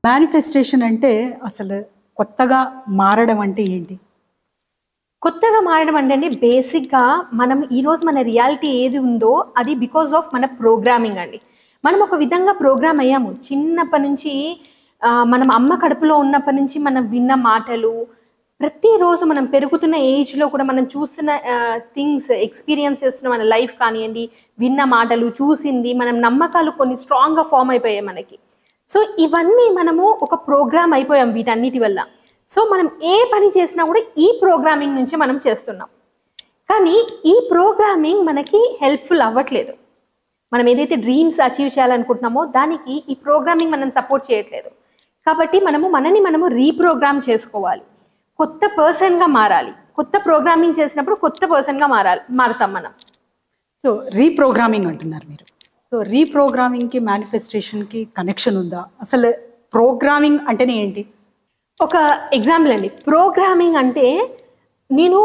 Manifestation అంటే అసలు కొత్తగా మారడం అంటే ఏంటి? కొత్తగా మారడం అంటే అండి బేసిక్‌గా మనం ఈరోజు మన రియాలిటీ ఏది ఉందో అది బికాజ్ ఆఫ్ మన ప్రోగ్రామింగ్ అండి. మనం ఒక విధంగా ప్రోగ్రామ్ అయ్యాము. చిన్నప్పటి నుంచి మనం అమ్మ కడుపులో ఉన్నప్పటి నుంచి మనం విన్న మాటలు, ప్రతిరోజు మనం పెరుగుతున్న ఏజ్‌లో కూడా మనం చూస్తున్న థింగ్స్ ఎక్స్‌పీరియన్స్ చేస్తున్న మన లైఫ్ కానియండి, విన్న మాటలు, చూసింది, మనం నమ్మకాలు కొన్ని స్ట్రాంగ్‌గా ఫార్మ్ అయిపోయాయి మనకి. సో, ఇవన్నీ మనము ఒక ప్రోగ్రామ్ అయిపోయాం వీటన్నిటి వల్ల. సో, మనం ఏ పని చేసినా కూడా ఈ ప్రోగ్రామింగ్ నుంచి మనం చేస్తున్నాం. కానీ ఈ ప్రోగ్రామింగ్ మనకి హెల్ప్‌ఫుల్ అవ్వట్లేదు. మనం ఏదైతే డ్రీమ్స్ అచీవ్ చేయాలనుకుంటున్నామో దానికి ఈ ప్రోగ్రామింగ్ మనం సపోర్ట్ చేయట్లేదు. కాబట్టి మనని రీప్రోగ్రామ్ చేసుకోవాలి. కొత్త పర్సన్‌గా మారాలి. కొత్త ప్రోగ్రామింగ్ చేసినప్పుడు కొత్త పర్సన్‌గా మారుతాం మనం. సో, రీప్రోగ్రామింగ్ అంటున్నారు మీరు. సో, రీప్రోగ్రామింగ్‌కి, మేనిఫెస్టేషన్‌కి కనెక్షన్ ఉందా? అసలు ప్రోగ్రామింగ్ అంటేనే ఏంటి? ఒక ఎగ్జాంపుల్ అండి. ప్రోగ్రామింగ్ అంటే నేను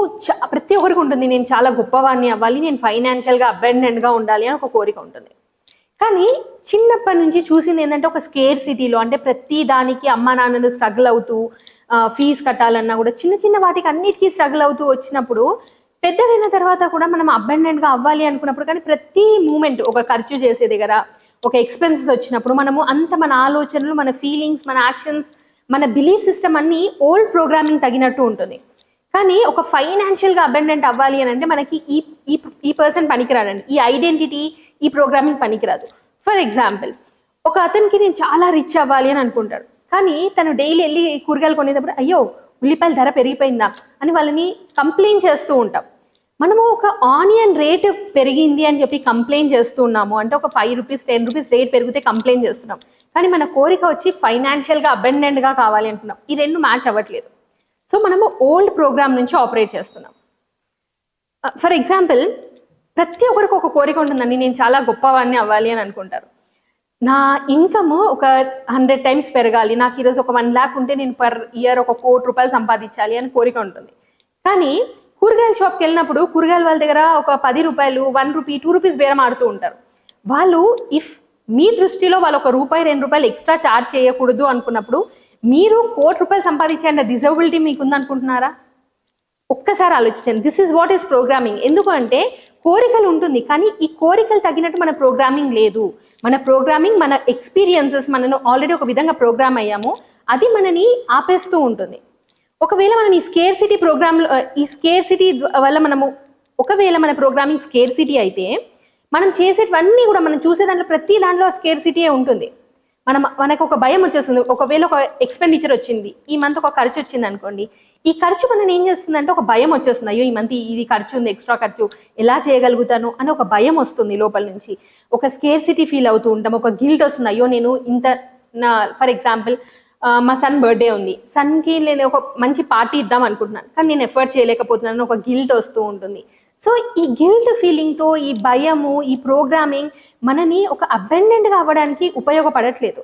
ప్రతి ఒక్కరికి ఉంటుంది. నేను చాలా గొప్పవాడిని అవ్వాలి, నేను ఫైనాన్షియల్‌గా అబండెంట్‌గా ఉండాలి అని ఒక కోరిక ఉంటుంది. కానీ చిన్నప్పటి నుంచి చూసింది ఏంటంటే ఒక స్కేర్ సిటీలో అంటే ప్రతి దానికి అమ్మా నాన్నలు స్ట్రగుల్ అవుతూ ఫీజు కట్టాలన్నా కూడా చిన్న చిన్న వాటికి అన్నిటికీ స్ట్రగుల్ అవుతూ వచ్చినప్పుడు పెద్దదైన తర్వాత కూడా మనం అబండెంట్‌గా అవ్వాలి అనుకున్నప్పుడు కానీ ప్రతి మూమెంట్ ఒక ఖర్చు చేసే దగ్గర ఒక ఎక్స్‌పెన్సెస్ వచ్చినప్పుడు మన ఆలోచనలు, మన ఫీలింగ్స్, మన యాక్షన్స్, మన బిలీఫ్ సిస్టమ్ అన్నీ ఓల్డ్ ప్రోగ్రామింగ్ తగినట్టు ఉంటుంది. కానీ ఒక ఫైనాన్షియల్‌గా అబండెంట్ అవ్వాలి అని అంటే మనకి ఈ పర్సన్ పనికిరాడండి. ఈ ఐడెంటిటీ, ఈ ప్రోగ్రామింగ్ పనికిరాదు. ఫర్ ఎగ్జాంపుల్, ఒక అతనికి నేను చాలా రిచ్ అవ్వాలి అని అనుకుంటాడు. కానీ తను డైలీ వెళ్ళి కూరగాయలు కొనేటప్పుడు అయ్యో ఉల్లిపాయల ధర పెరిగిపోయిందా అని వాళ్ళని కంప్లైంట్ చేస్తూ ఉంటాం. మనము ఒక ఆనియన్ రేటు పెరిగింది అని చెప్పి కంప్లైంట్ చేస్తూ ఉన్నాము అంటే ఒక 5 రూపీస్ 10 రూపీస్ రేట్ పెరిగితే కంప్లైంట్ చేస్తున్నాం. కానీ మన కోరిక వచ్చి ఫైనాన్షియల్‌గా అబండెంట్‌గా కావాలి అంటున్నాం. ఈ రెండు మ్యాచ్ అవ్వట్లేదు. సో మనము ఓల్డ్ ప్రోగ్రామ్ నుంచి ఆపరేట్ చేస్తున్నాం. ఫర్ ఎగ్జాంపుల్, ప్రతి ఒక్కరికి ఒక కోరిక ఉంటుందండి, నేను చాలా గొప్పవాడిని అవ్వాలి అని అనుకుంటారు. నా ఇన్కమ్ ఒక 100 టైమ్స్ పెరగాలి, నాకు ఈరోజు ఒక 1 lakh ఉంటే నేను పర్ ఇయర్ ఒక 1 కోటి రూపాయలు సంపాదించాలి అని కోరిక ఉంటుంది. కానీ కూరగాయల షాప్కి వెళ్ళినప్పుడు కూరగాయల వాళ్ళ దగ్గర ఒక 10 రూపాయలు, 1 రూపీ, 2 రూపీస్ బేరం ఆడుతూ ఉంటారు. వాళ్ళు మీ దృష్టిలో వాళ్ళు ఒక రూపాయి 2 రూపాయలు ఎక్స్ట్రా ఛార్జ్ చేయకూడదు అనుకున్నప్పుడు మీరు 1 కోటి రూపాయలు సంపాదించే డిజబిలిటీ మీకు ఉందనుకుంటున్నారా? ఒక్కసారి ఆలోచించండి. This is what is programming. ఎందుకు అంటే కోరికలు ఉంటుంది, కానీ ఈ కోరికలు తగినట్టు మన ప్రోగ్రామింగ్ లేదు. మన ప్రోగ్రామింగ్, మన ఎక్స్పీరియన్సెస్, మనను ఆల్రెడీ ఒక విధంగా ప్రోగ్రామ్ అయ్యాము, అది మనని ఆపేస్తూ ఉంటుంది. ఒకవేళ మనం ఈ స్కేర్సిటీ ప్రోగ్రామ్లో ఈ స్కేర్సిటీ వల్ల ఒకవేళ మన ప్రోగ్రామింగ్ స్కేర్సిటీ అయితే మనం చేసేటివన్నీ కూడా మనం చూసే దాంట్లో ప్రతి దాంట్లో స్కేర్సిటీయే ఉంటుంది. మనకు ఒక భయం వచ్చేస్తుంది. ఒకవేళ ఒక ఎక్స్పెండిచర్ వచ్చింది, ఈ మంత్ ఒక ఖర్చు వచ్చింది అనుకోండి, ఈ ఖర్చు మనం ఏం చేస్తుందంటే ఒక భయం వచ్చేస్తుంది. అయ్యో ఈ మంత్ ఇది ఖర్చు ఉంది, ఎక్స్ట్రా ఖర్చు ఎలా చేయగలుగుతాను అని ఒక భయం వస్తుంది లోపల నుంచి. ఒక స్కేర్సిటీ ఫీల్ అవుతూ ఉంటాం, ఒక గిల్ట్ వస్తుంది. అయ్యో నేను ఫర్ ఎగ్జాంపుల్ మా సన్ బర్త్డే ఉంది, సన్కి నేను ఒక మంచి పార్టీ ఇద్దాం అనుకుంటున్నాను, కానీ నేను ఎఫర్ట్ చేయలేకపోతున్నాను, ఒక గిల్ట్ వస్తూ ఉంటుంది. సో ఈ గిల్ట్ ఫీలింగ్తో, ఈ భయము, ఈ ప్రోగ్రామింగ్ మనని ఒక అబండెంట్గా అవ్వడానికి ఉపయోగపడట్లేదు.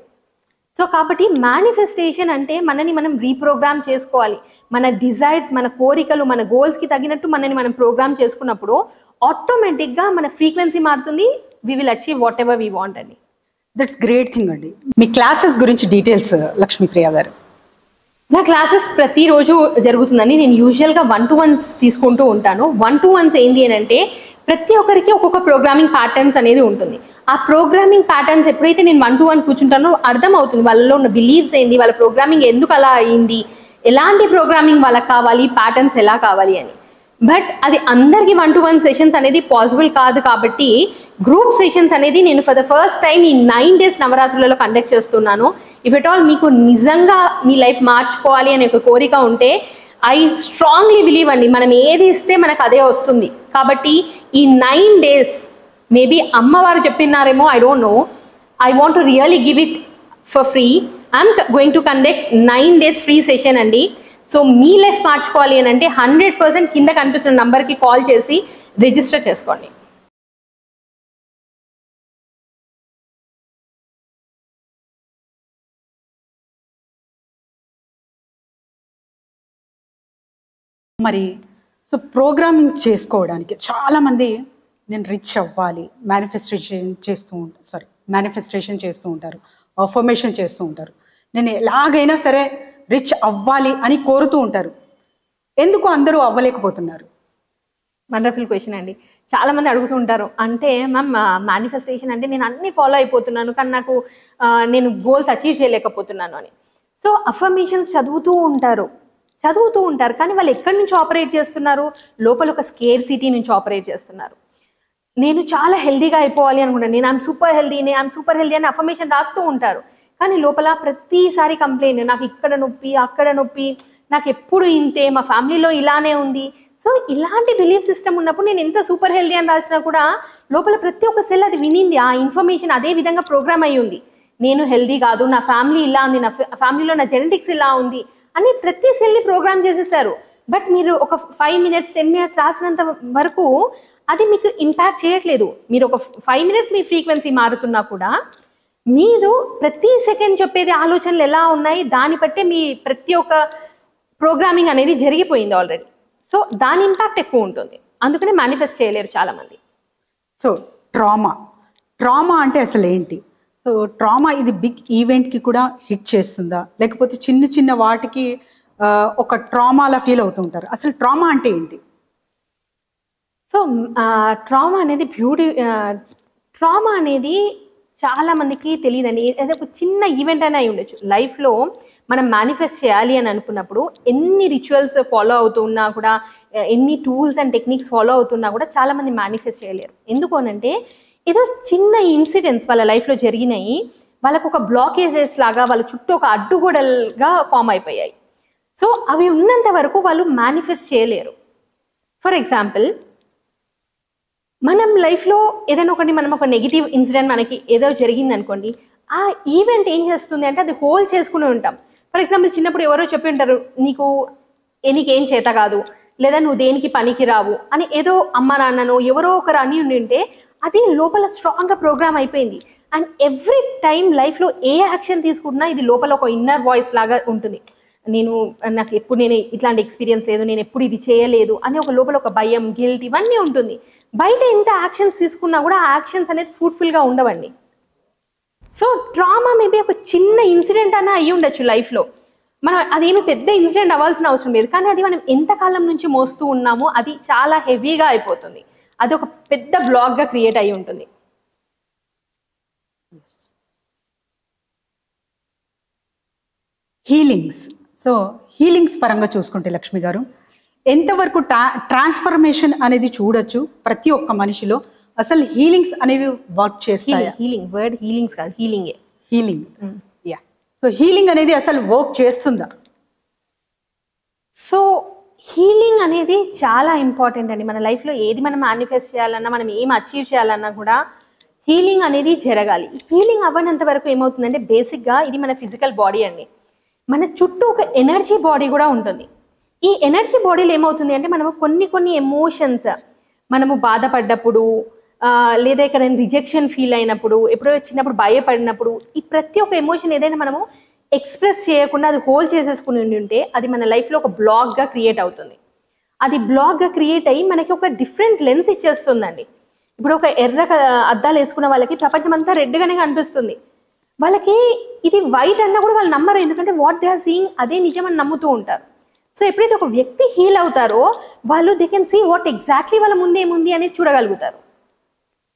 సో కాబట్టి మేనిఫెస్టేషన్ అంటే మనని మనం రీప్రోగ్రామ్ చేసుకోవాలి. మన డిజైర్స్, మన కోరికలు, మన గోల్స్కి తగినట్టు మనం ప్రోగ్రామ్ చేసుకున్నప్పుడు ఆటోమేటిక్గా మన ఫ్రీక్వెన్సీ మారుతుంది. We will achieve whatever we want అండి. దట్స్ గ్రేట్ థింగ్ అండి. మీ క్లాసెస్ గురించి డీటెయిల్స్ లక్ష్మీప్రియ గారు. నా క్లాసెస్ ప్రతిరోజు జరుగుతుందండి. నేను యూజువల్గా 1-to-1s తీసుకుంటూ ఉంటాను. 1-to-1s ఏంటి అని అంటే ప్రతి ఒక్కరికి ఒక్కొక్క ప్రోగ్రామింగ్ ప్యాటర్న్స్ అనేది ఉంటుంది. ఆ ప్రోగ్రామింగ్ ప్యాటర్న్స్ ఎప్పుడైతే నేను 1-to-1 కూర్చుంటానో అర్థం అవుతుంది వాళ్ళలో ఉన్న బిలీవ్స్ ఏంది, వాళ్ళ ప్రోగ్రామింగ్ ఎందుకు అలా అయింది, ఎలాంటి ప్రోగ్రామింగ్ వాళ్ళకి కావాలి, ప్యాటర్న్స్ ఎలా కావాలి అని. బట్ అది అందరికి 1-to-1 సెషన్స్ అనేది పాసిబుల్ కాదు. కాబట్టి గ్రూప్ సెషన్స్ అనేది నేను ఫర్ ద ఫస్ట్ టైం ఈ 9 days నవరాత్రులలో కండక్ట్ చేస్తున్నాను. ఇఫ్ ఎట్ ఆల్ మీకు నిజంగా మీ లైఫ్ మార్చుకోవాలి అనే ఒక కోరిక ఉంటే ఐ స్ట్రాంగ్లీ బిలీవ్ అండి, మనం ఏది ఇస్తే మనకు అదే వస్తుంది. కాబట్టి ఈ 9 days మేబీ అమ్మవారు చెప్పినారేమో, I don't know, I want to really give it for free. I'm going to conduct 9 days free session అండి. సో మీ లైఫ్ మార్చుకోవాలి అని అంటే 100% కింద కనిపిస్తున్న నంబర్కి కాల్ చేసి రిజిస్టర్ చేసుకోండి. మరి సో ప్రోగ్రామింగ్ చేసుకోవడానికి చాలామంది నేను రిచ్ అవ్వాలి మేనిఫెస్టేషన్ చేస్తూ ఉంటారు, అఫర్మేషన్ చేస్తూ ఉంటారు. నేను ఎలాగైనా సరే రిచ్ అవ్వాలి అని కోరుతూ ఉంటారు. ఎందుకు అందరూ అవ్వలేకపోతున్నారు? వండర్ఫుల్ క్వశ్చన్ అండి. చాలా మంది అడుగుతూ ఉంటారు, అంటే మ్యామ్ మేనిఫెస్టేషన్ అంటే నేను అన్ని ఫాలో అయిపోతున్నాను కానీ నాకు నేను గోల్స్ అచీవ్ చేయలేకపోతున్నాను అని. సో అఫర్మేషన్స్ చదువుతూ ఉంటారు కానీ వాళ్ళు ఎక్కడి నుంచి ఆపరేట్ చేస్తున్నారు? లోపల ఒక స్కేర్ సిటీ నుంచి ఆపరేట్ చేస్తున్నారు. నేను చాలా హెల్దీగా అయిపోవాలి అనుకుంటాను, నేను ఐఎమ్ సూపర్ హెల్దీ అని అఫర్మేషన్ రాస్తూ ఉంటారు. కానీ లోపల ప్రతిసారి కంప్లైంట్, నాకు ఇక్కడ నొప్పి అక్కడ నొప్పి, నాకు ఎప్పుడు ఇంతే, మా ఫ్యామిలీలో ఇలానే ఉంది. సో ఇలాంటి బిలీఫ్ సిస్టమ్ ఉన్నప్పుడు నేను ఎంత సూపర్ హెల్దీ అని రాసినా కూడా లోపల ప్రతి ఒక్క సెల్ అది వినింది, ఆ ఇన్ఫర్మేషన్ అదే విధంగా ప్రోగ్రామ్ అయ్యి ఉంది. నేను హెల్దీ కాదు, నా ఫ్యామిలీ ఇలా ఉంది, నా ఫ్యామిలీలో నా జెనెటిక్స్ ఇలా ఉంది అని ప్రతి సెల్ని ప్రోగ్రామ్ చేసేసారు. బట్ మీరు ఒక 5 minutes 10 minutes రాసినంత వరకు అది మీకు ఇంపాక్ట్ చేయట్లేదు. మీరు ఒక 5 minutes మీ ఫ్రీక్వెన్సీ మారుతున్నా కూడా మీరు ప్రతి సెకండ్ చెప్పేది ఆలోచనలు ఎలా ఉన్నాయి దాన్ని బట్టే మీ ప్రతి ఒక్క ప్రోగ్రామింగ్ అనేది జరిగిపోయింది ఆల్రెడీ. సో దాని ఇంపాక్ట్ ఎక్కువ ఉంటుంది, అందుకనే మేనిఫెస్ట్ చేయలేరు చాలామంది. సో ట్రామా అంటే అసలు ఏంటి? సో ట్రామా ఇది బిగ్ ఈవెంట్కి కూడా హిట్ చేస్తుందా, లేకపోతే చిన్న చిన్న వాటికి ఒక ట్రామాలా ఫీల్ అవుతూ ఉంటారు? అసలు ట్రామా అంటే ఏంటి? సో ట్రామా అనేది ట్రామా అనేది చాలా మందికి తెలియదండి. ఏదో ఒక చిన్న ఈవెంట్ అయినా అయి ఉండొచ్చు. లైఫ్లో మనం మేనిఫెస్ట్ చేయాలి అని అనుకున్నప్పుడు ఎన్ని రిచువల్స్ ఫాలో అవుతున్నా కూడా, ఎన్ని టూల్స్ అండ్ టెక్నిక్స్ ఫాలో అవుతున్నా కూడా చాలామంది మేనిఫెస్ట్ చేయలేరు. ఎందుకు అనంటే ఏదో చిన్న ఇన్సిడెంట్స్ వాళ్ళ లైఫ్లో జరిగినాయి, వాళ్ళకు ఒక బ్లాకేజెస్ లాగా వాళ్ళ చుట్టూ ఒక అడ్డుగోడలుగా ఫామ్ అయిపోయాయి. సో అవి ఉన్నంత వరకు వాళ్ళు మేనిఫెస్ట్ చేయలేరు. ఫర్ ఎగ్జాంపుల్, మనం లైఫ్లో ఏదైనా మనం ఒక నెగిటివ్ ఇన్సిడెంట్ మనకి ఏదో జరిగింది అనుకోండి, ఆ ఈవెంట్ ఏం చేస్తుంది అంటే అది హోల్డ్ చేసుకుని ఉంటాం. ఫర్ ఎగ్జాంపుల్, చిన్నప్పుడు ఎవరో చెప్పి ఉంటారు, నీకేం చేత కాదు, లేదా నువ్వు దేనికి పనికి రావు అని ఏదో అమ్మ నాన్ననో ఎవరో ఒకరు అని ఉంటే అది లోపల స్ట్రాంగ్గా ప్రోగ్రామ్ అయిపోయింది. అండ్ ఎవ్రీ టైం లైఫ్లో ఏ యాక్షన్ తీసుకుంటున్నా ఇది లోపల ఒక ఇన్నర్ వాయిస్ లాగా ఉంటుంది. నాకు ఎప్పుడు నేను ఇట్లాంటి ఎక్స్పీరియన్స్ లేదు, నేను ఎప్పుడు ఇది చేయలేదు అని ఒక లోపల ఒక భయం, గిల్ట్ ఇవన్నీ ఉంటుంది. బయట ఎంత యాక్షన్స్ తీసుకున్నా కూడా ఆ యాక్షన్స్ అనేది ఫ్రూట్ఫుల్గా ఉండవండి. సో ట్రామా మేబీ ఒక చిన్న ఇన్సిడెంట్ అన్న అయ్యి ఉండొచ్చు లైఫ్లో, మనం అదేమి పెద్ద ఇన్సిడెంట్ అవ్వాల్సిన అవసరం లేదు, కానీ అది మనం ఎంతకాలం నుంచి మోస్తూ ఉన్నామో అది చాలా హెవీగా అయిపోతుంది, అది ఒక పెద్ద బ్లాక్గా క్రియేట్ అయ్యి ఉంటుంది. హీలింగ్స్ పరంగా చూసుకుంటే లక్ష్మి గారు, ఎంతవరకు ట్రాన్స్ఫర్మేషన్ అనేది చూడొచ్చు ప్రతి ఒక్క మనిషిలో? అసలు హీలింగ్స్ అనేవి వర్క్ చేస్తాయి? హీలింగ్స్ కాదు, హీలింగ్. సో హీలింగ్ అనేది అసలు వర్క్ చేస్తుందా? సో హీలింగ్ అనేది చాలా ఇంపార్టెంట్ అండి. మన లైఫ్లో ఏది మనం మేనిఫెస్ట్ చేయాలన్నా, మనం ఏం అచీవ్ చేయాలన్నా కూడా హీలింగ్ అనేది జరగాలి. హీలింగ్ అవ్వనంత వరకు ఏమవుతుందంటే బేసిక్గా ఇది మన ఫిజికల్ బాడీ అండి, మన చుట్టూ ఒక ఎనర్జీ బాడీ కూడా ఉంటుంది. ఈ ఎనర్జీ బాడీలో ఏమవుతుంది అంటే మనము కొన్ని ఎమోషన్స్, మనము బాధపడ్డప్పుడు లేదా ఇక్కడ రిజెక్షన్ ఫీల్ అయినప్పుడు, ఎప్పుడో చిన్నప్పుడు భయపడినప్పుడు, ఈ ప్రతి ఒక్క ఎమోషన్ ఏదైనా మనము ఎక్స్ప్రెస్ చేయకుండా అది హోల్డ్ చేసేసుకుని ఉంటే అది మన లైఫ్లో ఒక బ్లాక్గా క్రియేట్ అవుతుంది. అది బ్లాక్గా క్రియేట్ అయ్యి మనకి ఒక డిఫరెంట్ లెన్స్ ఇచ్చేస్తుందండి. ఇప్పుడు ఒక ఎర్ర అద్దాలు వేసుకున్న వాళ్ళకి ప్రపంచం అంతా రెడ్గానే కనిపిస్తుంది, వాళ్ళకి ఇది వైట్ అన్నా కూడా వాళ్ళు నమ్మరు, ఎందుకంటే వాట్ దే ఆర్ సీయింగ్ అదే నిజం అని నమ్ముతూ ఉంటారు. సో ఎప్పుడైతే ఒక వ్యక్తి హీల్ అవుతారో వాళ్ళు they can see what exactly వాళ్ళ ముందు ఏముంది అనేది చూడగలుగుతారు.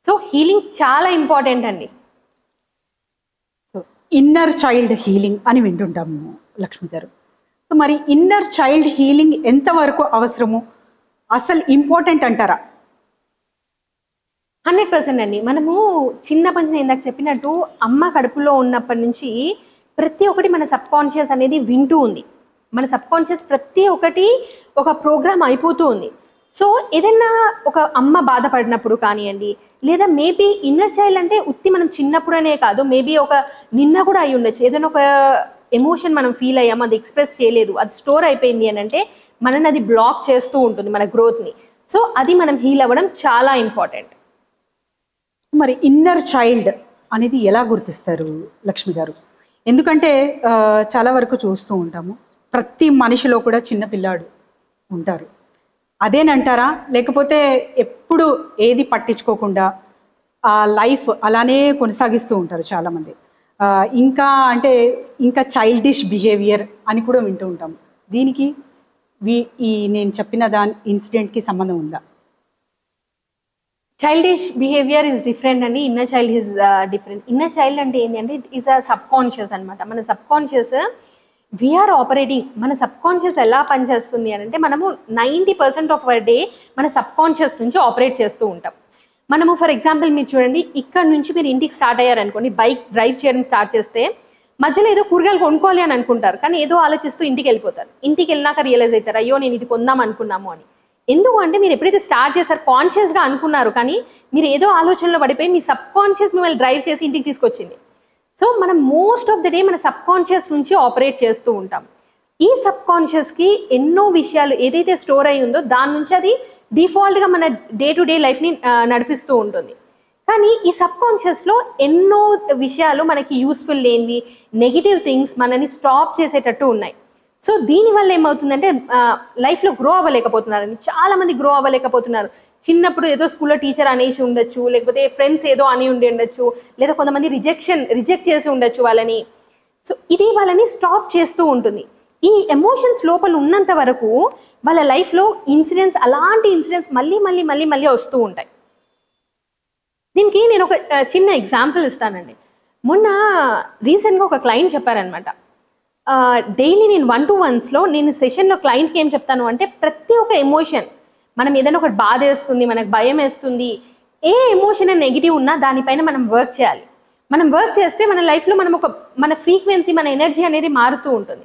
సో హీలింగ్ చాలా ఇంపార్టెంట్ అండి. సో ఇన్నర్ చైల్డ్ హీలింగ్ అని వింటుంటాము లక్ష్మి గారు. సో మరి ఇన్నర్ చైల్డ్ హీలింగ్ ఎంతవరకు అవసరము, అసలు ఇంపార్టెంట్ అంటారా? 100% అండి. మనము చిన్నప్పటి నుంచి ఇందాక చెప్పినట్టు అమ్మ కడుపులో ఉన్నప్పటి నుంచి ప్రతి ఒక్కటి మన సబ్ కాన్షియస్ అనేది వింటూ ఉంది. మన సబ్ కాన్షియస్ ప్రతి ఒక్కటి ఒక ప్రోగ్రామ్ అయిపోతూ ఉంది. సో ఏదైనా ఒక అమ్మ బాధపడినప్పుడు కానివ్వండి, లేదా మేబీ ఇన్నర్ చైల్డ్ అంటే ఉత్తి మనం చిన్నప్పుడనే కాదు, మేబీ ఒక నిన్న కూడా అయి ఉండొచ్చు, ఏదైనా ఒక ఎమోషన్ మనం ఫీల్ అయ్యాము, అది ఎక్స్ప్రెస్ చేయలేదు, అది స్టోర్ అయిపోయింది అని అంటే మనని అది బ్లాక్ చేస్తూ ఉంటుంది మన గ్రోత్ని. సో అది మనం హీల్ అవ్వడం చాలా ఇంపార్టెంట్. మరి ఇన్నర్ చైల్డ్ అనేది ఎలా గుర్తిస్తారు లక్ష్మి గారు? ఎందుకంటే చాలా వరకు చూస్తూ ఉంటాము, ప్రతి మనిషిలో కూడా చిన్న పిల్లాడు ఉంటారు. అదేనంటారా, లేకపోతే ఎప్పుడు ఏది పట్టించుకోకుండా ఆ లైఫ్ అలానే కొనసాగిస్తూ ఉంటారు చాలామంది? ఇంకా అంటే ఇంకా చైల్డిష్ బిహేవియర్ అని కూడా వింటూ ఉంటాం. దీనికి ఈ నేను చెప్పిన దాని ఇన్సిడెంట్కి సంబంధం ఉందా? చైల్డిష్ బిహేవియర్ ఇస్ డిఫరెంట్ అండి, inner child is different. Inner child అంటే ఏంటంటే it is a sub conscious అనమాట. మన సబ్ కాన్షియస్ వీఆర్ ఆపరేటింగ్. మన సబ్ కాన్షియస్ ఎలా పనిచేస్తుంది అని అంటే మనము 90% ఆఫ్ అవర్ డే మన సబ్ కాన్షియస్ నుంచి ఆపరేట్ చేస్తూ ఉంటాం. మనము ఫర్ ఎగ్జాంపుల్ మీరు చూడండి, ఇక్కడ నుంచి మీరు ఇంటికి స్టార్ట్ అయ్యారనుకోండి, బైక్ డ్రైవ్ చేయడం స్టార్ట్ చేస్తే మధ్యలో ఏదో కూరగాయలు కొనుక్కోవాలి అని అనుకుంటారు, కానీ ఏదో ఆలోచిస్తూ ఇంటికి వెళ్ళిపోతారు. ఇంటికి వెళ్ళినాక రియలైజ్ అవుతారు, అయ్యో నేను ఇది కొందాం అనుకున్నాము అని. ఎందుకు అంటే మీరు ఎప్పుడైతే స్టార్ట్ చేశారు కాన్షియస్గా అనుకున్నారు, కానీ మీరు ఏదో ఆలోచనలో పడిపోయి మీ సబ్ కాన్షియస్ మిమ్మల్ని డ్రైవ్ చేసి ఇంటికి తీసుకొచ్చింది. సో మనం మోస్ట్ ఆఫ్ ద డే మన సబ్ కాన్షియస్ నుంచి ఆపరేట్ చేస్తూ ఉంటాం. ఈ సబ్ కాన్షియస్కి ఎన్నో విషయాలు ఏదైతే స్టోర్ అయి ఉందో దాని నుంచి అది డిఫాల్ట్గా మన డే టు డే లైఫ్ని నడిపిస్తూ ఉంటుంది. కానీ ఈ సబ్ కాన్షియస్లో ఎన్నో విషయాలు మనకి యూస్ఫుల్ లేనివి, నెగిటివ్ థింగ్స్ మనని స్టాప్ చేసేటట్టు ఉన్నాయి. సో దీనివల్ల ఏమవుతుందంటే లైఫ్లో గ్రో అవ్వలేకపోతున్నారని చాలామంది గ్రో అవ్వలేకపోతున్నారు. చిన్నప్పుడు ఏదో స్కూల్లో టీచర్ అనేసి ఉండొచ్చు, లేకపోతే ఫ్రెండ్స్ ఏదో అని ఉండి ఉండొచ్చు, లేదా కొంతమంది రిజెక్ట్ చేసి ఉండొచ్చు వాళ్ళని. సో ఇది వాళ్ళని స్టాప్ చేస్తూ ఉంటుంది. ఈ ఎమోషన్స్ లోపల ఉన్నంత వరకు వాళ్ళ లైఫ్లో అలాంటి ఇన్సిడెంట్స్ మళ్ళీ వస్తూ ఉంటాయి. దీనికి నేను ఒక చిన్న ఎగ్జాంపుల్ ఇస్తానండి. మొన్న రీసెంట్గా ఒక క్లయింట్ చెప్పారనమాట, డైలీ నేను 1-to-1లో నేను సెషన్లో క్లయింట్కి ఏం చెప్తాను అంటే ప్రతి ఒక్క ఎమోషన్, మనం ఏదైనా ఒకటి బాధ వేస్తుంది, మనకు భయం వేస్తుంది, ఏ ఎమోషన్ నెగిటివ్ ఉన్నా దానిపైన మనం వర్క్ చేయాలి. మనం వర్క్ చేస్తే మన లైఫ్లో మన ఫ్రీక్వెన్సీ, మన ఎనర్జీ అనేది మారుతూ ఉంటుంది.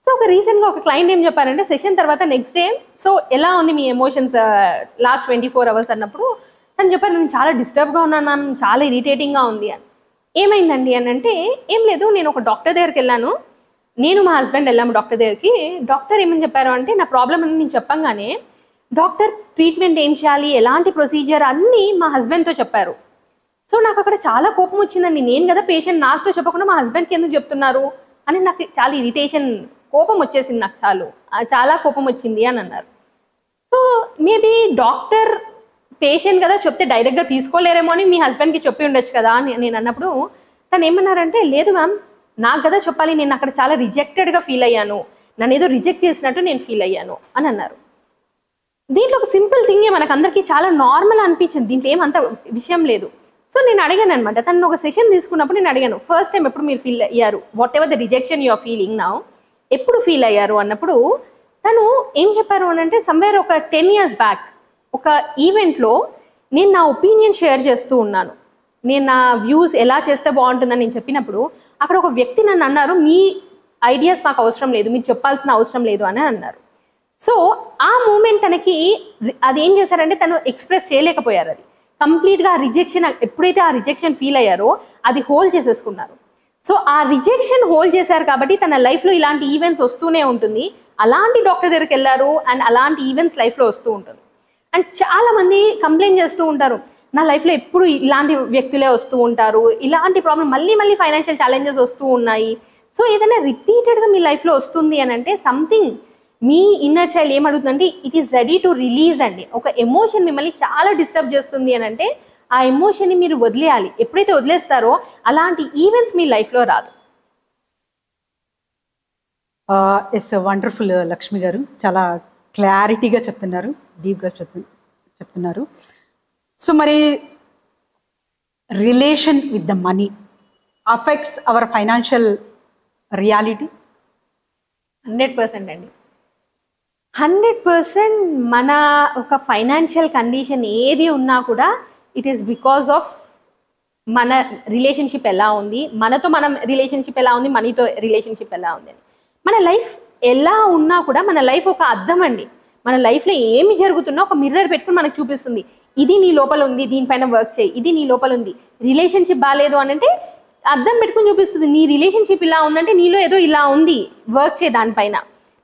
సో రీసెంట్గా ఒక క్లయింట్ ఏం చెప్పారంటే సెషన్ తర్వాత నెక్స్ట్ డే, సో ఎలా ఉంది మీ ఎమోషన్స్ లాస్ట్ 24 hours అన్నప్పుడు తను చెప్పారు, నేను చాలా డిస్టర్బ్గా ఉన్నాను మ్యామ్, చాలా ఇరిటేటింగ్గా ఉంది అని. ఏమైందండి అని అంటే, ఏం లేదు, నేను ఒక డాక్టర్ దగ్గరికి వెళ్ళాను, నేను మా హస్బెండ్ వెళ్ళాము డాక్టర్ దగ్గరికి. డాక్టర్ ఏమని చెప్పారు అంటే నా ప్రాబ్లం అని నేను చెప్పంగానే డాక్టర్ ట్రీట్మెంట్ ఏం చేయాలి, ఎలాంటి ప్రొసీజర్ అన్నీ మా హస్బెండ్తో చెప్పారు. సో నాకు అక్కడ చాలా కోపం వచ్చిందండి. నేను కదా పేషెంట్, నాతో చెప్పకుండా మా హస్బెండ్కి ఎందుకు చెప్తున్నారు అని నాకు చాలా కోపం వచ్చేసింది. నాకు చాలా కోపం వచ్చింది అని అన్నారు. సో మేబీ డాక్టర్ పేషెంట్ కదా చెప్తే డైరెక్ట్గా తీసుకోలేరేమో అని మీ హస్బెండ్కి చెప్పి ఉండొచ్చు కదా అని నేను అన్నప్పుడు తను ఏమన్నారంటే, లేదు మ్యామ్, నాకు కదా చెప్పాలి, నేను అక్కడ చాలా రిజెక్టెడ్గా ఫీల్ అయ్యాను, నన్ను ఏదో రిజెక్ట్ చేసినట్టు నేను ఫీల్ అయ్యాను అని అన్నారు. దీంట్లో ఒక సింపుల్ థింగే మనకు అందరికీ చాలా నార్మల్ అనిపించింది, దీంట్లో ఏమంత విషయం లేదు. సో నేను అడిగాను అనమాట, తను ఒక సెషన్ తీసుకున్నప్పుడు నేను అడిగాను, ఫస్ట్ టైం ఎప్పుడు మీరు ఫీల్ అయ్యారు, whatever the rejection you are feeling now, ఎప్పుడు ఫీల్ అయ్యారు అన్నప్పుడు తను ఏం చెప్పారు అని అంటే, సమ్వేర్ ఒక 10 years బ్యాక్ ఒక ఈవెంట్లో నేను నా ఒపీనియన్ షేర్ చేస్తూ ఉన్నాను, నేను నా వ్యూస్ ఎలా చేస్తే బాగుంటుందని నేను చెప్పినప్పుడు అక్కడ ఒక వ్యక్తి నన్ను అన్నారు, మీ ఐడియాస్ మాకు అవసరం లేదు, మీరు చెప్పాల్సిన అవసరం లేదు అని అన్నారు. సో ఆ మూమెంట్ తనకి అది ఏం చేశారంటే తను ఎక్స్ప్రెస్ చేయలేకపోయారు. అది కంప్లీట్గా రిజెక్షన్, ఎప్పుడైతే ఆ రిజెక్షన్ ఫీల్ అయ్యారో అది హోల్డ్ చేసేసుకున్నారు. సో ఆ రిజెక్షన్ హోల్డ్ చేశారు కాబట్టి తన లైఫ్లో ఇలాంటి ఈవెంట్స్ వస్తూనే ఉంటుంది. అలాంటి డాక్టర్ దగ్గరికి వెళ్ళారు అండ్ అలాంటి ఈవెంట్స్ లైఫ్లో వస్తూ ఉంటుంది. అండ్ చాలామంది కంప్లైంట్ చేస్తూ ఉంటారు, నా లైఫ్లో ఎప్పుడు ఇలాంటి వ్యక్తులే వస్తూ ఉంటారు, ఇలాంటి ప్రాబ్లం మళ్ళీ ఫైనాన్షియల్ ఛాలెంజెస్ వస్తూ ఉన్నాయి. సో ఏదైనా రిపీటెడ్గా మీ లైఫ్లో వస్తుంది అని అంటే సంథింగ్ మీ ఇన్నర్ చైల్డ్ ఏమడుగుతుందంటే it is ready to release అండి. ఒక ఎమోషన్ మిమ్మల్ని చాలా డిస్టర్బ్ చేస్తుంది అని అంటే ఆ ఎమోషన్ని మీరు వదిలేయాలి. ఎప్పుడైతే వదిలేస్తారో అలాంటి ఈవెంట్స్ మీ లైఫ్లో రాదు. ఎస్ వండర్ఫుల్ లక్ష్మి గారు, చాలా క్లారిటీగా చెప్తున్నారు, డీప్గా చెప్తున్నారు. సో మరి relation with the money affects hour financial reality? 100% అండి. 100% మన ఒక ఫైనాన్షియల్ కండిషన్ ఏది ఉన్నా కూడా ఇట్ ఈస్ బికాజ్ ఆఫ్ మన రిలేషన్షిప్ ఎలా ఉంది, మనతో మనం రిలేషన్షిప్ ఎలా ఉంది, మనీతో రిలేషన్షిప్ ఎలా ఉంది అని. మన లైఫ్ ఎలా ఉన్నా కూడా మన లైఫ్ ఒక అద్దం అండి. మన లైఫ్లో ఏమి జరుగుతున్నా ఒక మిర్రర్ పెట్టుకుని మనకు చూపిస్తుంది, ఇది నీ లోపల ఉంది, దీనిపైన వర్క్ చేయి, ఇది నీ లోపల ఉంది. రిలేషన్షిప్ బాగాలేదు అని అంటే అద్దం పెట్టుకుని చూపిస్తుంది, నీ రిలేషన్షిప్ ఇలా ఉందంటే నీలో ఏదో ఇలా ఉంది, వర్క్ చేయి దానిపైన.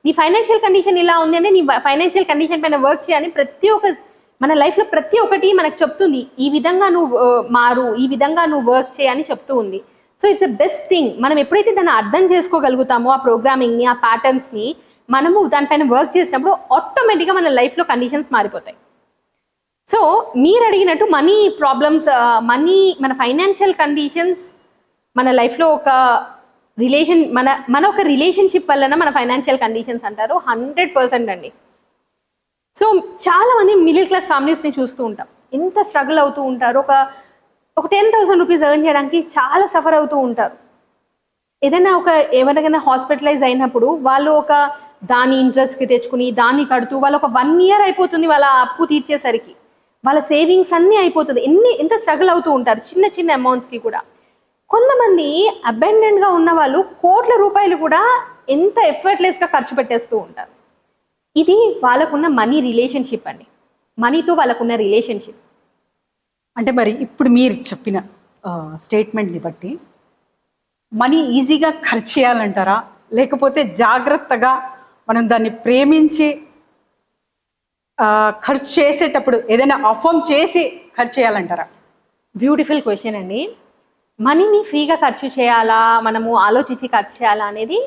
నీ ఫైనాన్షియల్ కండిషన్ ఇలా ఉంది అంటే నీ ఫైనాన్షియల్ కండిషన్ పైన వర్క్ చేయని మన లైఫ్లో ప్రతి ఒక్కటి మనకు చెప్తుంది, ఈ విధంగా నువ్వు మారు, ఈ విధంగా నువ్వు వర్క్ చేయని చెప్తూ ఉంది. So it's a best thing. మనం ఎప్పుడైతే దాన్ని అర్థం చేసుకోగలుగుతామో, ఆ ప్రోగ్రామింగ్ని, ఆ ప్యాటర్న్స్ని మనము దానిపైన వర్క్ చేసినప్పుడు ఆటోమేటిక్గా మన లైఫ్లో కండిషన్స్ మారిపోతాయి. సో మీరు అడిగినట్టు మనీ ప్రాబ్లమ్స్, మన ఫైనాన్షియల్ కండిషన్స్ మన లైఫ్లో ఒక మన ఒక రిలేషన్షిప్ వలన మన ఫైనాన్షియల్ కండిషన్స్ అంటారు 100% అండి. సో చాలా మంది మిడిల్ క్లాస్ ఫ్యామిలీస్ని చూస్తూ ఉంటాం, ఎంత స్ట్రగుల్ అవుతూ ఉంటారు. ఒక 10,000 రూపీస్ ఎర్న్ చేయడానికి చాలా సఫర్ అవుతూ ఉంటారు. ఎవరికైనా హాస్పిటలైజ్ అయినప్పుడు వాళ్ళు దాని ఇంట్రెస్ట్కి తెచ్చుకుని దాన్ని కడుతూ వాళ్ళు 1 year అయిపోతుంది వాళ్ళ అప్పు తీర్చేసరికి, వాళ్ళ సేవింగ్స్ అన్నీ అయిపోతుంది. ఎంత స్ట్రగుల్ అవుతూ ఉంటారు చిన్న చిన్న అమౌంట్స్కి కూడా. కొంతమంది అబెండెంట్గా ఉన్న వాళ్ళు కోట్ల రూపాయలు కూడా ఎంత ఎఫర్ట్లెస్గా ఖర్చు పెట్టేస్తూ ఉంటారు. ఇది వాళ్ళకున్న మనీ రిలేషన్షిప్ అండి, మనీతో వాళ్ళకున్న రిలేషన్షిప్. అంటే మరి ఇప్పుడు మీరు చెప్పిన స్టేట్మెంట్ని బట్టి మనీ ఈజీగా ఖర్చు చేయాలంటారా, లేకపోతే జాగ్రత్తగా మనం దాన్ని ప్రేమించి ఖర్చు చేసేటప్పుడు ఏదైనా అఫర్మ్ చేసి ఖర్చు చేయాలంటారా? బ్యూటిఫుల్ క్వశ్చన్ అండి. మనీని ఫ్రీగా ఖర్చు చేయాలా, మనము ఆలోచించి ఖర్చు చేయాలా అనేది,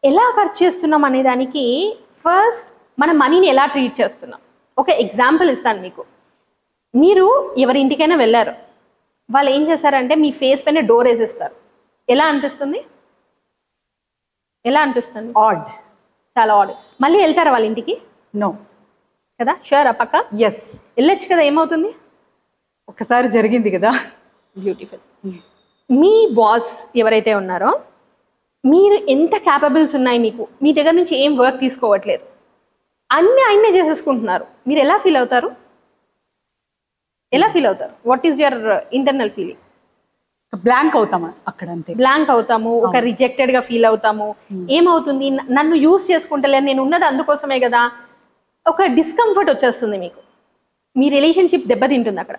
ఎలా ఖర్చు చేస్తున్నాం అనే దానికి ఫస్ట్ మన మనీని ఎలా ట్రీట్ చేస్తున్నాం. ఒక ఎగ్జాంపుల్ ఇస్తాను మీకు. మీరు ఎవరి ఇంటికైనా వెళ్ళారు, వాళ్ళు ఏం చేస్తారంటే మీ ఫేస్ పైన డోర్ వేసేస్తారు. ఎలా అనిపిస్తుంది? ఆడ్, చాలా ఆడ్. మళ్ళీ వెళ్తారా వాళ్ళ ఇంటికి? నో కదా, షూర్ పక్క ఎస్ వెళ్ళొచ్చు కదా. ఏమవుతుంది? ఒకసారి జరిగింది కదా. బ్యూటిఫుల్. మీ బాస్ ఎవరైతే ఉన్నారో, మీరు ఎంత క్యాపబుల్స్ ఉన్నాయి, మీ దగ్గర నుంచి ఏం వర్క్ తీసుకోవట్లేదు, అన్నీ ఆయనే చేసేసుకుంటున్నారు. మీరు ఎలా ఫీల్ అవుతారు? What is your internal feeling? Blank అవుతామా అక్కడ? అంతే, బ్లాంక్ అవుతాము, ఒక రిజెక్టెడ్గా ఫీల్ అవుతాము. ఏమవుతుంది? నన్ను యూజ్ చేసుకుంటలేను, నేను ఉన్నది అందుకోసమే కదా. ఒక డిస్కంఫర్ట్ వచ్చేస్తుంది మీకు, మీ రిలేషన్షిప్ దెబ్బతింటుంది అక్కడ.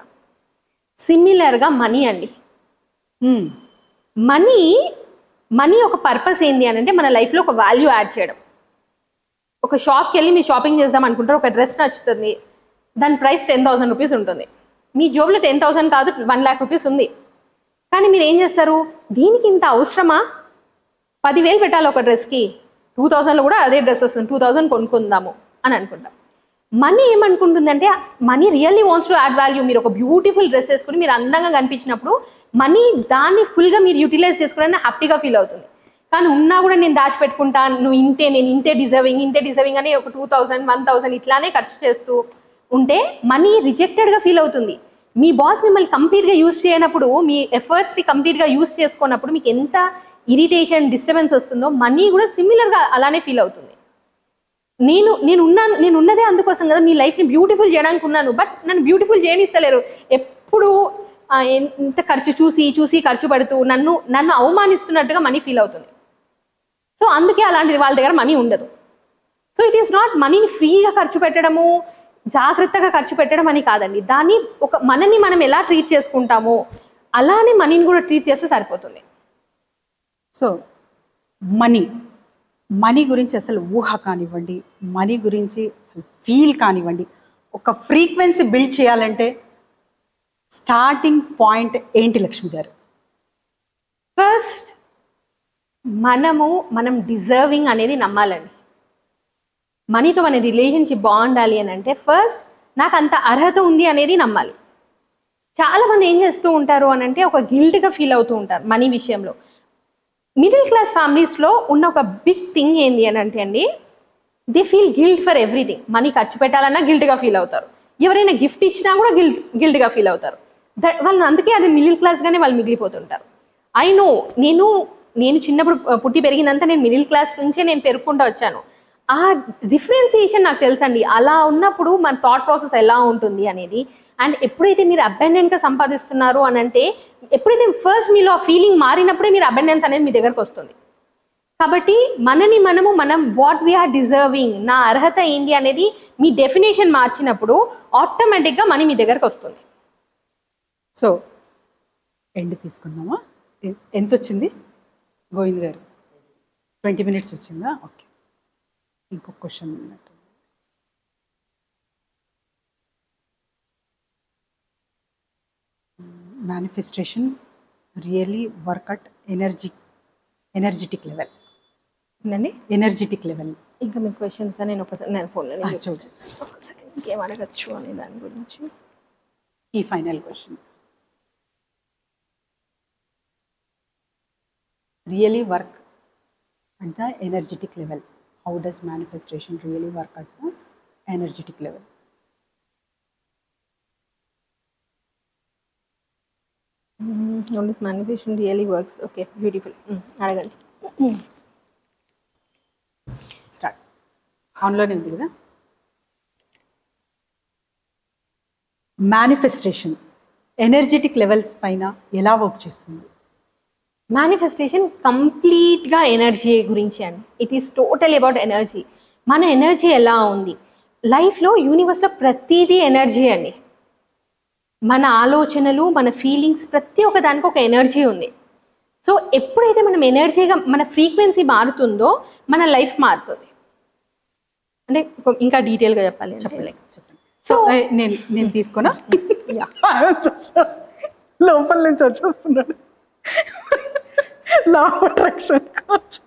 సిమిలర్గా మనీ అండి. మనీ ఒక పర్పస్ ఏంది అని అంటే మన లైఫ్లో ఒక వాల్యూ యాడ్ చేయడం. ఒక షాప్కి వెళ్ళి మీరు షాపింగ్ చేద్దాం అనుకుంటారు, ఒక డ్రెస్ నచ్చుతుంది, దాని ప్రైస్ 10,000 రూపీస్ ఉంటుంది. మీ జోబులో 10,000 కాదు 1 lakh రూపీస్ ఉంది. కానీ మీరు ఏం చేస్తారు? దీనికి ఇంత అవసరమా, 10,000 పెట్టాలి ఒక డ్రెస్కి, 2,000లో కూడా అదే డ్రెస్ వస్తుంది, 2,000 కొనుక్కుందాము అని అనుకుంటాం. మనీ ఏమనుకుంటుందంటే, money really wants to add value. మీరు ఒక బ్యూటిఫుల్ డ్రెస్ వేసుకుని మీరు అందంగా కనిపించినప్పుడు మనీ దాన్ని ఫుల్గా మీరు యూటిలైజ్ చేసుకుని హ్యాపీగా ఫీల్ అవుతుంది. కానీ ఉన్నా కూడా నేను దాచిపెట్టుకుంటా, నేను ఇంతే డిజర్వింగ్ అని ఒక 2,000 1,000 ఇట్లానే ఖర్చు చేస్తూ ఉంటే మనీ రిజెక్టెడ్గా ఫీల్ అవుతుంది. మీ బాస్ మిమ్మల్ని కంప్లీట్గా యూజ్ చేయనప్పుడు, మీ ఎఫర్ట్స్ని కంప్లీట్గా యూజ్ చేసుకున్నప్పుడు మీకు ఎంత ఇరిటేషన్, డిస్టర్బెన్స్ వస్తుందో, మనీ కూడా సిమిలర్గా అలానే ఫీల్ అవుతుంది. నేను ఉన్నదే అందుకోసం కదా, మీ లైఫ్ని బ్యూటిఫుల్ చేయడానికి ఉన్నాను, బట్ నన్ను బ్యూటిఫుల్ చేయనిస్తలేరు. ఎప్పుడు ఎంత చూసి ఖర్చు పడుతూ నన్ను అవమానిస్తున్నట్టుగా మనీ ఫీల్ అవుతుంది. సో అందుకే అలాంటిది వాళ్ళ దగ్గర మనీ ఉండదు. సో ఇట్ ఈస్ నాట్ మనీని ఫ్రీగా ఖర్చు పెట్టడము, జాగ్రత్తగా ఖర్చు పెట్టడం అని కాదండి. మనని మనం ఎలా ట్రీట్ చేసుకుంటామో అలానే మనీని కూడా ట్రీట్ చేస్తే సరిపోతుంది. సో మనీ గురించి అసలు ఊహ కానివ్వండి, మనీ గురించి అసలు ఫీల్ కానివ్వండి, ఒక ఫ్రీక్వెన్సీ బిల్డ్ చేయాలంటే స్టార్టింగ్ పాయింట్ ఏంటి లక్ష్మి గారు? ఫస్ట్ మనం డిజర్వింగ్ అనేది నమ్మాలండి. మనీతో మన రిలేషన్షిప్ బాగుండాలి అని అంటే ఫస్ట్ నాకు అంత అర్హత ఉంది అనేది నమ్మాలి. చాలామంది ఏం చేస్తూ ఉంటారు అని అంటే ఒక గిల్ట్గా ఫీల్ అవుతూ ఉంటారు మనీ విషయంలో. మిడిల్ క్లాస్ ఫ్యామిలీస్లో ఉన్న ఒక బిగ్ థింగ్ ఏంది అని అంటే అండి, they feel guilt for everything. Money ఖర్చు పెట్టాలన్నా గిల్ట్గా ఫీల్ అవుతారు, ఎవరైనా గిఫ్ట్ ఇచ్చినా కూడా గిల్ట్గా ఫీల్ అవుతారు. వాళ్ళు అందుకే అది మిడిల్ క్లాస్గానే వాళ్ళు మిగిలిపోతుంటారు. ఐ నో, నేను చిన్నప్పుడు పుట్టి పెరిగినంత నేను మిడిల్ క్లాస్ నుంచే నేను పెరుగుకుంటూ వచ్చాను. ఆ డిఫరెన్సియేషన్ నాకు తెలుసండి. అలా ఉన్నప్పుడు మన థాట్ ప్రాసెస్ ఎలా ఉంటుంది అనేది. అండ్ ఎప్పుడైతే మీరు అబెండెంట్గా సంపాదిస్తున్నారు అని అంటే, ఎప్పుడైతే ఫస్ట్ మీలో ఆ ఫీలింగ్ మారినప్పుడే మీరు అబెండెన్స్ అనేది మీ దగ్గరకు వస్తుంది. కాబట్టి మనం వాట్ వీఆర్ డిజర్వింగ్, నా అర్హత ఏంటి అనేది మీ డెఫినేషన్ మార్చినప్పుడు ఆటోమేటిక్గా మనీ మీ దగ్గరకు వస్తుంది. సో ఎండ్ తీసుకుందామా? ఎంత వచ్చింది గోవింద్ గారు? 20 minutes వచ్చిందా? ఓకే, ఇంకొక క్వశ్చన్ ఉన్నట్టు. Manifestation really work at energetic level. Energetic level. ఇంకా మీ క్వశ్చన్స్ నేను ఫోన్లో చూడండి, ఇంకేం అడగచ్చు అనే దాని గురించి. ఈ final question, really work at the energetic level? How does manifestation really work at the energetic level? How does manifestation really works? Okay, beautiful. అడగండి. స్టార్ట్. ఆన్లోనే ఉంది కదా. మేనిఫెస్టేషన్ ఎనర్జెటిక్ లెవెల్స్ పైన ఎలా వర్క్ చేస్తుంది? మేనిఫెస్టేషన్ కంప్లీట్గా ఎనర్జీ గురించి అండి. It is total about energy. మన ఎనర్జీ ఎలా ఉంది లైఫ్లో, యూనివర్స్లో ప్రతిదీ ఎనర్జీ అండి. మన ఆలోచనలు, మన ఫీలింగ్స్, ప్రతి ఒక్క దానికి ఒక ఎనర్జీ ఉంది. సో ఎప్పుడైతే మనం ఎనర్జీగా మన ఫ్రీక్వెన్సీ మారుతుందో మన లైఫ్ మారుతుంది. అంటే ఇంకా డీటెయిల్గా చెప్పాలి చెప్పలేక. సో నేను తీసుకున్నా లోపల నుంచి వచ్చేస్తున్నాడు law of attraction coach.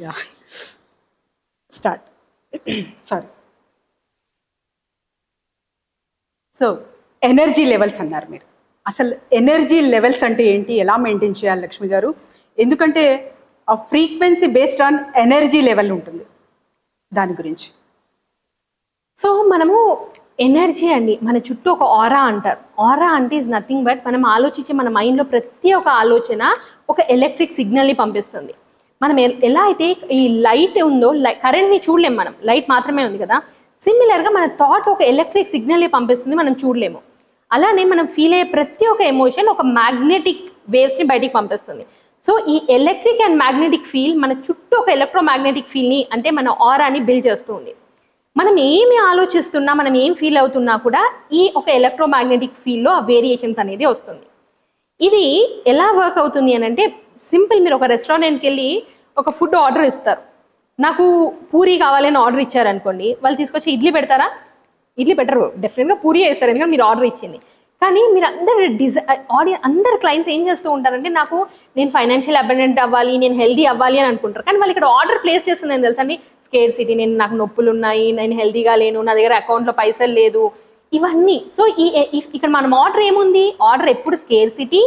Yeah start. Sorry. So energy levels అన్నారు మీరు. అసలు ఎనర్జీ లెవెల్స్ అంటే ఏంటి, ఎలా మెయింటైన్ చేయాలి లక్ష్మి గారు? ఎందుకంటే ఆ frequency based on energy level ఉంటుంది, దాని గురించి. సో మనము ఎనర్జీ అండి, మన చుట్టూ ఒక ఆరా అంటారు. ఆరా అంటే ఈజ్ నథింగ్ బట్ మనం ఆలోచించే మన మైండ్లో ప్రతి ఒక్క ఆలోచన ఒక ఎలక్ట్రిక్ సిగ్నల్ని పంపిస్తుంది. మనం ఎలా అయితే ఈ లైట్ ఉందో, కరెంట్ని చూడలేము మనం, లైట్ మాత్రమే ఉంది కదా. సిమిలర్గా మన థాట్ ఒక ఎలక్ట్రిక్ సిగ్నల్ని పంపిస్తుంది, మనం చూడలేము. అలానే మనం ఫీల్ అయ్యే ప్రతి ఒక్క ఎమోషన్ ఒక మ్యాగ్నెటిక్ వేవ్స్ని బయటికి పంపిస్తుంది. సో ఈ ఎలక్ట్రిక్ అండ్ మ్యాగ్నెటిక్ ఫీల్ మన చుట్టూ ఒక ఎలక్ట్రోమాగ్నెటిక్ ఫీల్ని, అంటే మన ఆరాని బిల్డ్ చేస్తుంది. మనం ఏమి ఆలోచిస్తున్నా, మనం ఏం ఫీల్ అవుతున్నా కూడా ఈ ఒక ఎలక్ట్రోమాగ్నెటిక్ ఫీల్డ్లో ఆ వేరియేషన్స్ అనేది వస్తుంది. ఇది ఎలా వర్క్ అవుతుంది అని అంటే సింపుల్. మీరు ఒక రెస్టారెంట్కి వెళ్ళి ఒక ఫుడ్ ఆర్డర్ ఇస్తారు. నాకు పూరి కావాలని ఆర్డర్ ఇచ్చారనుకోండి, వాళ్ళు తీసుకొచ్చి ఇడ్లీ పెడతారా? ఇడ్లీ పెట్టరు, డెఫినెట్గా పూరి వేస్తారు, ఎందుకంటే మీరు ఆర్డర్ ఇచ్చింది. కానీ మీరు అందరు క్లయింట్స్ ఏం చేస్తూ ఉంటారంటే, నేను ఫైనాన్షియల్ అబండెంట్ అవ్వాలి, నేను హెల్దీ అవ్వాలి అని అనుకుంటారు. కానీ వాళ్ళు ఇక్కడ ఆర్డర్ ప్లేస్ చేస్తుందని తెలుసండి, స్కేర్ సిటీ, నాకు నొప్పులు ఉన్నాయి, నేను హెల్దీగా లేను, నా దగ్గర అకౌంట్లో పైసలు లేదు, ఇవన్నీ. సో ఇక్కడ మనం ఆర్డర్ ఏముంది? ఆర్డర్ ఎప్పుడు స్కేర్ సిటీ,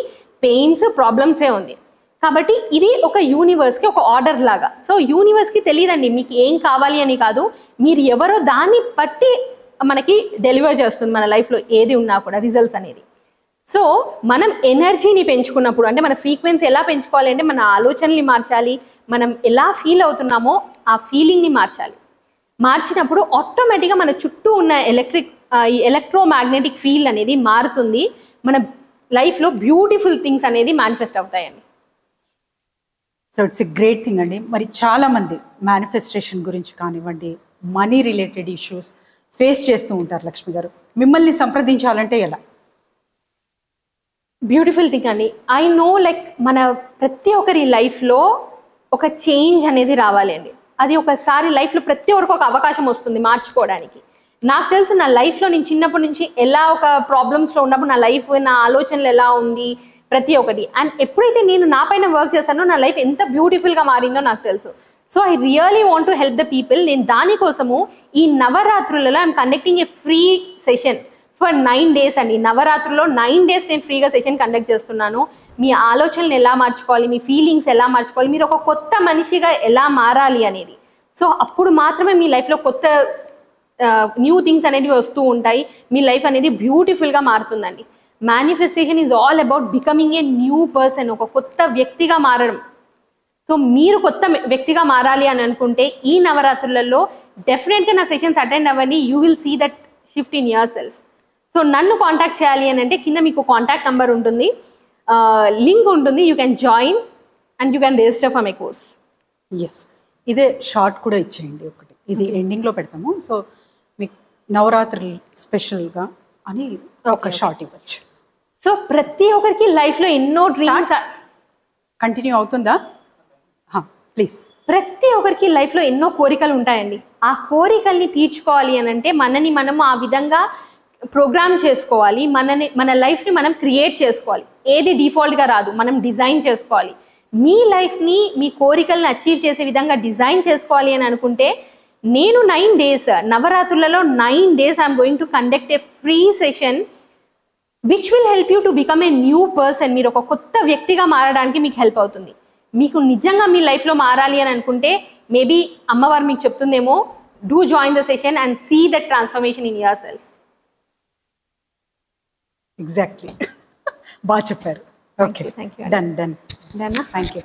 పెయిన్స్, ప్రాబ్లమ్సే ఉంది. కాబట్టి ఇది ఒక యూనివర్స్కి ఒక ఆర్డర్ లాగా. సో యూనివర్స్కి తెలియదండి మీకు ఏం కావాలి అని కాదు, మీరు ఎవరో దాన్ని బట్టి మనకి డెలివర్ చేస్తుంది మన లైఫ్లో ఏది ఉన్నా కూడా రిజల్ట్స్ అనేది. సో మనం ఎనర్జీని పెంచుకున్నప్పుడు, అంటే మన ఫ్రీక్వెన్సీ ఎలా పెంచుకోవాలి అంటే మన ఆలోచనల్ని మార్చాలి, మనం ఎలా ఫీల్ అవుతున్నామో ఆ ఫీలింగ్ని మార్చాలి. మార్చినప్పుడు ఆటోమేటిక్గా మన చుట్టూ ఉన్న ఎలక్ట్రోమాగ్నెటిక్ ఫీల్డ్ అనేది మారుతుంది. మన లైఫ్లో బ్యూటిఫుల్ థింగ్స్ అనేది మేనిఫెస్ట్ అవుతాయండి. So it's a great thing అండి. మరి చాలామంది మేనిఫెస్టేషన్ గురించి కానివ్వండి, మనీ రిలేటెడ్ ఇష్యూస్ ఫేస్ చేస్తూ ఉంటారు లక్ష్మి గారు. మిమ్మల్ని సంప్రదించాలంటే ఎలా? బ్యూటిఫుల్ థింగ్ అండి. ఐ నో మన ప్రతి ఒక్కరి లైఫ్లో ఒక చేంజ్ అనేది రావాలి అండి. అది ఒకసారి లైఫ్లో ప్రతి ఒక్కరికి ఒక అవకాశం వస్తుంది మార్చుకోవడానికి. నాకు తెలుసు నా లైఫ్లో నేను చిన్నప్పటి నుంచి ఎలా ఒక ప్రాబ్లమ్స్లో ఉన్నప్పుడు నా లైఫ్, నా ఆలోచనలు ఎలా ఉంది ప్రతి ఒక్కటి. అండ్ ఎప్పుడైతే నేను నా పైన వర్క్ చేశానో నా లైఫ్ ఎంత బ్యూటిఫుల్గా మారిందో నాకు తెలుసు. So I really want to help the people. నేను దానికోసము ఈ నవరాత్రులలో I'm conducting A free session for 9 days అండి. నవరాత్రుల్లో 9 days నేను ఫ్రీగా సెషన్ కండక్ట్ చేస్తున్నాను. మీ ఆలోచనలు ఎలా మార్చుకోవాలి, మీ ఫీలింగ్స్ ఎలా మార్చుకోవాలి, మీరు ఒక కొత్త మనిషిగా ఎలా మారాలి అనేది. సో అప్పుడు మాత్రమే మీ లైఫ్లో కొత్త న్యూ థింగ్స్ అనేవి వస్తూ ఉంటాయి. మీ లైఫ్ అనేది బ్యూటిఫుల్గా మారుతుందండి. Manifestation is all about becoming a new person, ఒక కొత్త వ్యక్తిగా మారడం. సో మీరు కొత్త వ్యక్తిగా మారాలి అని అనుకుంటే ఈ నవరాత్రులలో డెఫినెట్గా నా సెషన్స్ అటెండ్ అవ్వండి. You will see that shift in yourself. So నన్ను కాంటాక్ట్ చేయాలి అని అంటే కింద మీకు కాంటాక్ట్ నెంబర్ ఉంటుంది, లింక్ ఉంటుంది. You can join and you can register for my course. Yes, ఇదే షార్ట్ కూడా ఇచ్చేయండి ఒకటి, ఇది ఎండింగ్లో పెడతాము. సో మీకు నవరాత్రి స్పెషల్గా అని ఒక షార్ట్ ఇవ్వచ్చు. సో ప్రతి ఒక్కరికి లైఫ్లో ఎన్నో డ్రీమ్స్ కంటిన్యూ అవుతుందా? ప్లీజ్. ప్రతి ఒక్కరికి లైఫ్లో ఎన్నో కోరికలు ఉంటాయండి. ఆ కోరికల్ని తీర్చుకోవాలి అని అంటే మనని మనం ఆ విధంగా ప్రోగ్రామ్ చేసుకోవాలి. మన లైఫ్ని మనం క్రియేట్ చేసుకోవాలి. ఏది డిఫాల్ట్గా రాదు, మనం డిజైన్ చేసుకోవాలి. మీ లైఫ్ని, మీ కోరికల్ని అచీవ్ చేసే విధంగా డిజైన్ చేసుకోవాలి అని అనుకుంటే నేను 9 days నవరాత్రులలో 9 days I'm going to conduct A free session which will help you to become a new person. మీరు ఒక కొత్త వ్యక్తిగా మారడానికి మీకు హెల్ప్ అవుతుంది. మీకు నిజంగా మీ లైఫ్లో మారాలి అని అనుకుంటే మేబీ అమ్మవారు మీకు చెప్తుందేమో, do join the session and see that transformation in yourself. Exactly. బాగా చెప్పారు. Okay, thank you. Done. Done. Thank you.